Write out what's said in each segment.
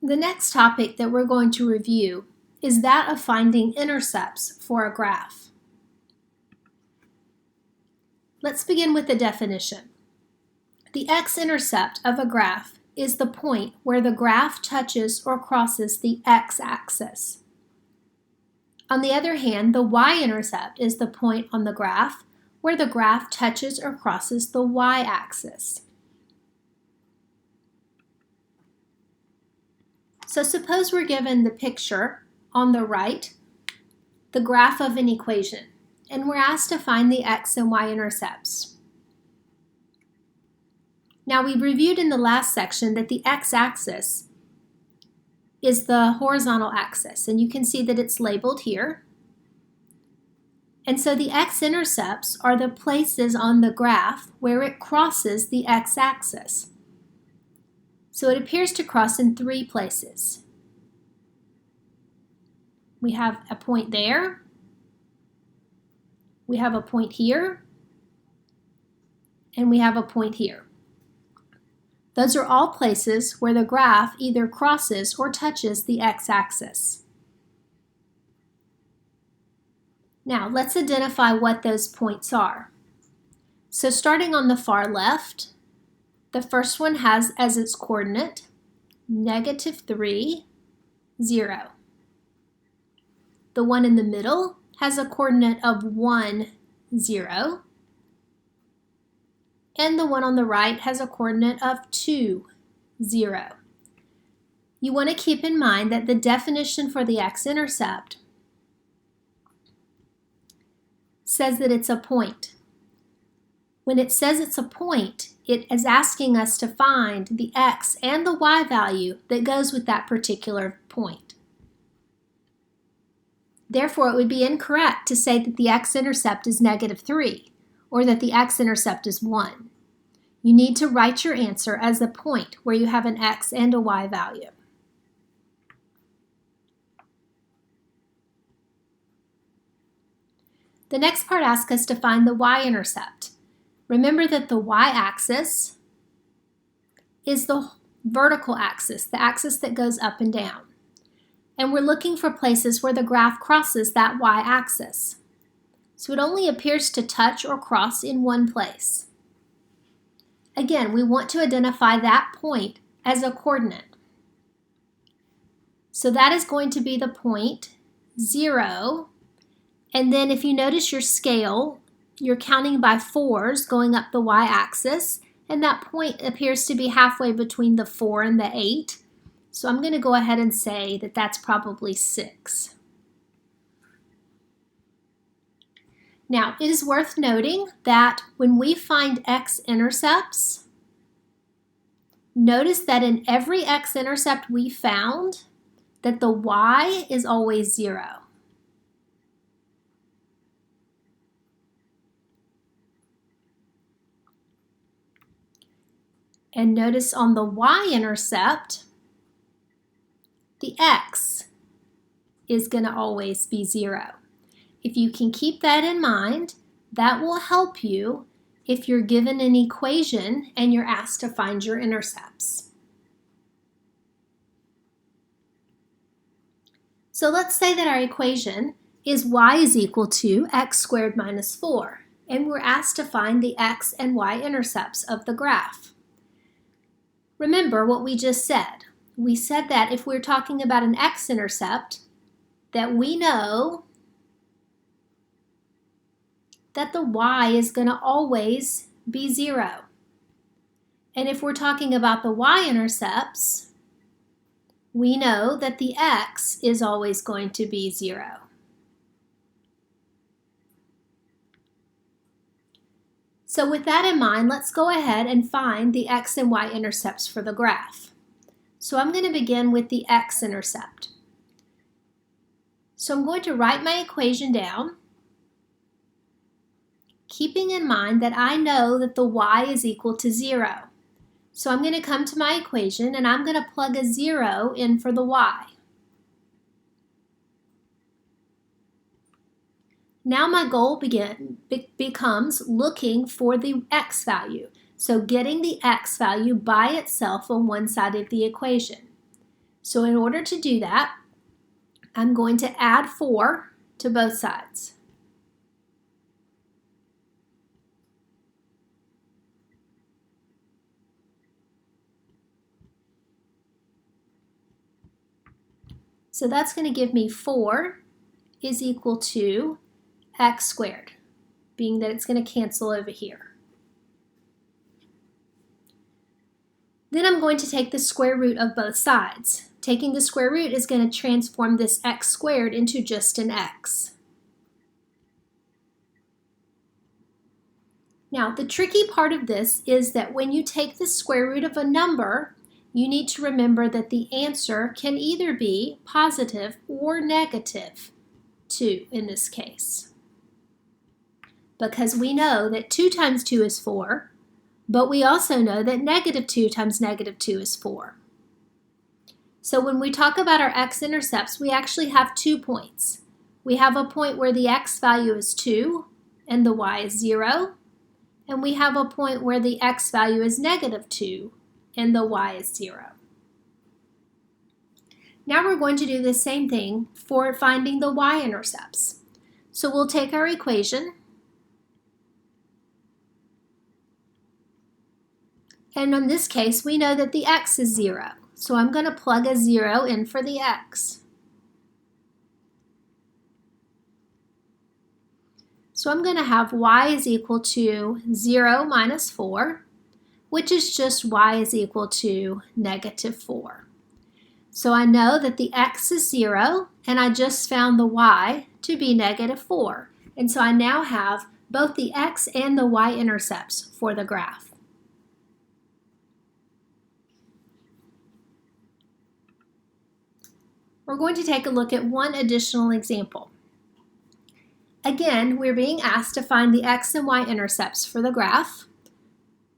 The next topic that we're going to review is that of finding intercepts for a graph. Let's begin with the definition. The x-intercept of a graph is the point where the graph touches or crosses the x-axis. On the other hand, the y-intercept is the point on the graph where the graph touches or crosses the y-axis. So suppose we're given the picture on the right, the graph of an equation, and we're asked to find the x and y-intercepts. Now, we reviewed in the last section that the x-axis is the horizontal axis, and you can see that it's labeled here. And so the x-intercepts are the places on the graph where it crosses the x-axis. So it appears to cross in 3 places. We have a point there, we have a point here, and we have a point here. Those are all places where the graph either crosses or touches the x-axis. Now, let's identify what those points are. So starting on the far left, the first one has as its coordinate -3, 0. The one in the middle has a coordinate of 1, 0. And the one on the right has a coordinate of 2, 0. You want to keep in mind that the definition for the x-intercept says that it's a point. When it says it's a point, it is asking us to find the x and the y value that goes with that particular point. Therefore, it would be incorrect to say that the x-intercept is -3 or that the x-intercept is 1. You need to write your answer as a point where you have an x and a y value. The next part asks us to find the y-intercept. Remember that the y-axis is the vertical axis, the axis that goes up and down. And we're looking for places where the graph crosses that y-axis. So it only appears to touch or cross in one place. Again, we want to identify that point as a coordinate. So that is going to be the point 0. And then if you notice your scale, you're counting by 4s going up the y-axis, and that point appears to be halfway between the 4 and the 8. So I'm going to go ahead and say that that's probably 6. Now, it is worth noting that when we find x-intercepts, notice that in every x-intercept we found, that the y is always 0. And notice on the y-intercept, the x is going to always be 0. If you can keep that in mind, that will help you if you're given an equation and you're asked to find your intercepts. So let's say that our equation is y is equal to x squared minus 4, and we're asked to find the x and y intercepts of the graph. Remember what we just said. We said that if we're talking about an x-intercept, that we know that the y is going to always be 0. And if we're talking about the y-intercepts, we know that the x is always going to be 0. So with that in mind, let's go ahead and find the x and y intercepts for the graph. So I'm going to begin with the x-intercept. So I'm going to write my equation down, keeping in mind that I know that the y is equal to 0. So I'm going to come to my equation and I'm going to plug a 0 in for the y. Now my goal becomes looking for the x value. So getting the x value by itself on one side of the equation. So in order to do that, I'm going to add 4 to both sides. So that's going to give me 4 is equal to x squared, being that it's going to cancel over here. Then I'm going to take the square root of both sides. Taking the square root is going to transform this x squared into just an x. Now, the tricky part of this is that when you take the square root of a number, you need to remember that the answer can either be positive or negative 2 in this case. Because we know that 2 times 2 is 4, but we also know that negative 2 times negative 2 is 4. So when we talk about our x-intercepts, we actually have 2 points. We have a point where the x value is 2 and the y is 0, and we have a point where the x value is negative 2 and the y is 0. Now we're going to do the same thing for finding the y-intercepts. So we'll take our equation, and in this case we know that the x is 0. So I'm going to plug a 0 in for the x. So I'm going to have y is equal to 0 minus 4, which is just y is equal to negative 4. So I know that the x is 0, and I just found the y to be negative 4. And so I now have both the x and the y-intercepts for the graph. We're going to take a look at one additional example. Again, we're being asked to find the x and y-intercepts for the graph.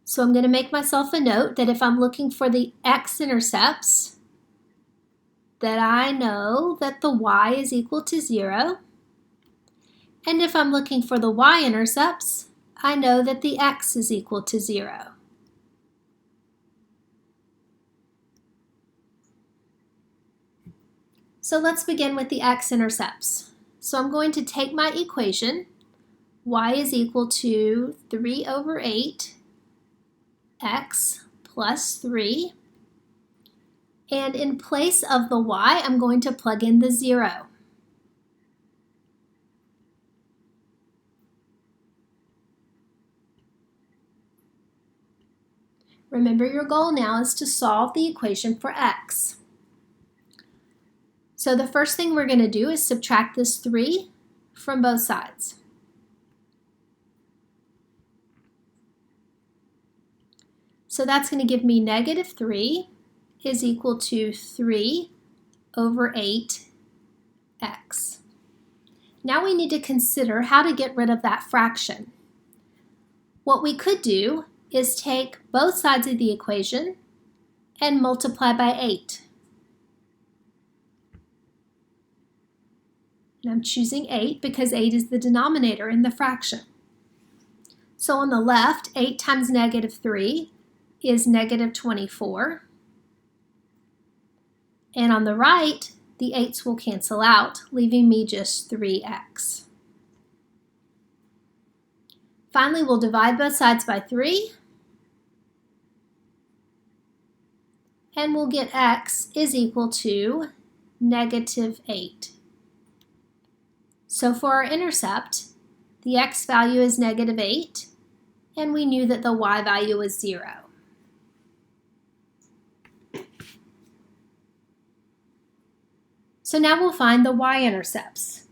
So I'm going to make myself a note that if I'm looking for the x-intercepts, that I know that the y is equal to 0. And if I'm looking for the y-intercepts, I know that the x is equal to 0. So let's begin with the x-intercepts. So I'm going to take my equation, y is equal to 3 over 8 x plus 3. And in place of the y, I'm going to plug in the 0. Remember, your goal now is to solve the equation for x. So the first thing we're going to do is subtract this 3 from both sides. So that's going to give me negative 3 is equal to 3 over 8x. Now we need to consider how to get rid of that fraction. What we could do is take both sides of the equation and multiply by 8. And I'm choosing 8 because 8 is the denominator in the fraction. So on the left, 8 times negative 3 is negative 24. And on the right, the 8's will cancel out, leaving me just 3x. Finally, we'll divide both sides by 3. And we'll get x is equal to negative 8. So for our intercept, the x value is negative 8, and we knew that the y value was 0. So now we'll find the y-intercepts.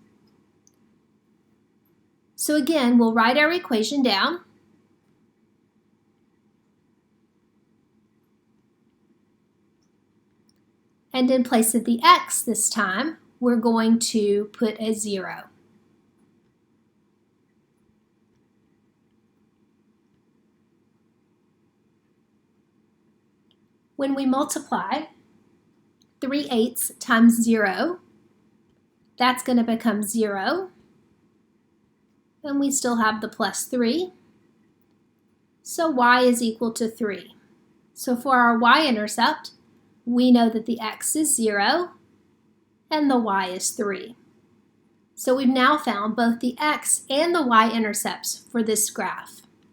So again, we'll write our equation down. And in place of the x this time, we're going to put a 0. When we multiply 3/8 times 0, that's going to become 0. And we still have the plus 3. So y is equal to 3. So for our y-intercept, we know that the x is 0 and the y is 3. So we've now found both the x and the y-intercepts for this graph.